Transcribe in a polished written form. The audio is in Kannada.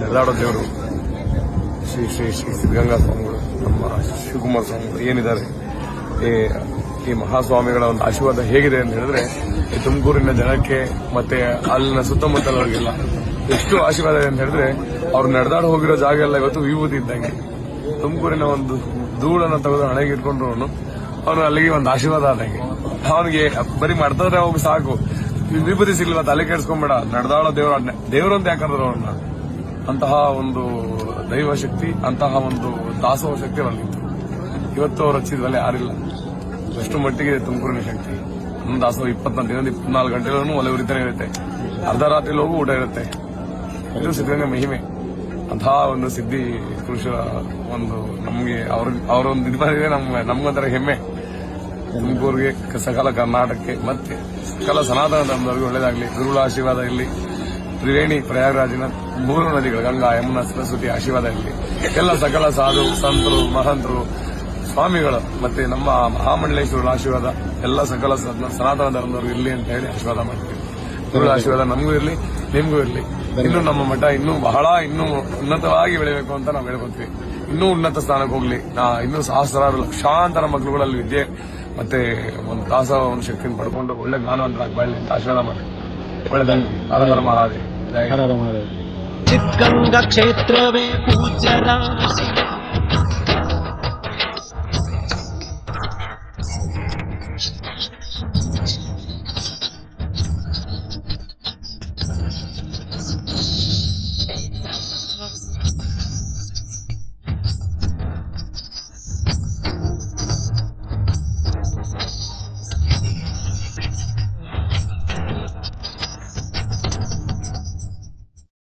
ನಡೆದಾಡೋ ದೇವರು ಶ್ರೀ ಶ್ರೀ ಶ್ರೀ ಸಿದ್ಧಗಂಗಾ ಸ್ವಾಮಿಗಳು, ನಮ್ಮ ಶಿವಕುಮಾರ ಸ್ವಾಮಿಗಳು ಏನಿದ್ದಾರೆ, ಈ ಮಹಾಸ್ವಾಮಿಗಳ ಒಂದು ಆಶೀರ್ವಾದ ಹೇಗಿದೆ ಅಂತ ಹೇಳಿದ್ರೆ ಈ ತುಮಕೂರಿನ ಜನಕ್ಕೆ ಮತ್ತೆ ಅಲ್ಲಿನ ಸುತ್ತಮುತ್ತಲವರಿಗೆಲ್ಲ ಎಷ್ಟು ಆಶೀರ್ವಾದ ಇದೆ ಅಂತ ಹೇಳಿದ್ರೆ ಅವ್ರು ನಡೆದಾಡ ಹೋಗಿರೋ ಜಾಗ ಎಲ್ಲ ಇವತ್ತು ವಿಭೂತಿ ಇದ್ದಂಗೆ. ತುಮಕೂರಿನ ಒಂದು ಧೂಳನ್ನು ತೆಗೆದು ಹಣೆಗೆ ಇಟ್ಕೊಂಡ್ರು ಅವನು ಅಲ್ಲಿಗೆ ಒಂದು ಆಶೀರ್ವಾದ ಆದಂಗೆ. ಅವನಿಗೆ ಬರೀ ಮಾಡ್ತಾರೆ ಹೋಗಿ ಸಾಕು, ವಿಭೂತಿ ಸಿಗ್ಲಿಲ್ಲ ತಲೆ ಕೆಡಿಸ್ಕೊಂಬೇಡ, ನಡೆದಾಳೋ ದೇವರು ಅಂತ ಯಾಕಂದ್ರೆ ಅವ್ರನ್ನ ಅಂತಹ ಒಂದು ದೈವ ಶಕ್ತಿ, ಅಂತಹ ಒಂದು ದಾಸೋಹ ಶಕ್ತಿ ಬಂದಿತ್ತು. ಇವತ್ತು ಅವ್ರು ಹಚ್ಚಿದ್ವಲ್ಲ ಯಾರಿಲ್ಲ. ಎಷ್ಟು ಮಟ್ಟಿಗೆ ತುಮಕೂರಿನ ಶಕ್ತಿ. ಒಂದು ದಾಸೋಹ 24 ಗಂಟೆಗಳನ್ನು ಒಲೆ ಉರಿತಾನೆ ಇರುತ್ತೆ, ಅರ್ಧ ರಾತ್ರಿ ಹೋಗು ಊಟ ಇರುತ್ತೆ. ಇದು ಸಿದ್ಧಗಂಗಾ ಮಹಿಮೆ. ಅಂತಹ ಒಂದು ಸಿದ್ಧಿ ಪುರುಷರ ಒಂದು ನಮ್ಗೆ ಅವರೊಂದು ಇದು ಬಂದಿದೆ, ನಮ್ಗೊಂಥರ ಹೆಮ್ಮೆ. ತುಮಕೂರಿಗೆ, ಸಕಲ ಕರ್ನಾಟಕಕ್ಕೆ ಮತ್ತೆ ಸಕಲ ಸನಾತನ ಧರ್ಮದವರಿಗೂ ಒಳ್ಳೇದಾಗಲಿ. ಗುರುಗಳ ಆಶೀರ್ವಾದ ಇರಲಿ. ತ್ರಿವೇಣಿ ಪ್ರಯಾಗರಾಜಿನ 3 ನದಿಗಳು ಗಂಗಾ, ಯಮುನಾ, ಸರಸ್ವತಿ ಆಶೀರ್ವಾದ ಇರಲಿ. ಎಲ್ಲ ಸಕಲ ಸಾಧು ಸಂತರು, ಮಹಂತರು, ಸ್ವಾಮಿಗಳು ಮತ್ತೆ ನಮ್ಮ ಮಹಾಮಂಡಲೇಶ್ವರರ ಆಶೀರ್ವಾದ ಎಲ್ಲ ಸಕಲ ಸನಾತನ ಧರ್ಮದವರು ಇರಲಿ ಅಂತ ಹೇಳಿ ಆಶೀರ್ವಾದ ಮಾಡ್ತೀವಿ. ಗುರುಗಳ ಆಶೀರ್ವಾದ ನಮಗೂ ಇರಲಿ, ನಿಮಗೂ ಇರಲಿ. ಇನ್ನು ನಮ್ಮ ಮಠ ಇನ್ನೂ ಉನ್ನತವಾಗಿ ಬೆಳಿಬೇಕು ಅಂತ ನಾವು ಹೇಳ್ಕೊತೀವಿ. ಇನ್ನೂ ಉನ್ನತ ಸ್ಥಾನಕ್ಕೆ ಹೋಗ್ಲಿ. ಇನ್ನೂ ಸಹಸ್ರಾರು ಲಕ್ಷಾಂತರ ಮಕ್ಕಳುಗಳಲ್ಲಿ ವಿದ್ಯೆ ಮತ್ತೆ ಒಂದು ದಾಸ ಒಂದು ಶಕ್ತಿಯನ್ನು ಪಡ್ಕೊಂಡು ಒಳ್ಳೆ ಜ್ಞಾನವಂತರಾಗಿ ಬಾಳಲಿ ಅಂತ ಆಶೀರ್ವಾದ ಮಾಡಿ ಒಳ್ಳೆದಾಗಿ. ಹರ ಮಹಾದೇವ್. ಚಿತ್ರಗಂಗಾ ಕ್ಷೇತ್ರವೇ ಪೂಜ್ಯರ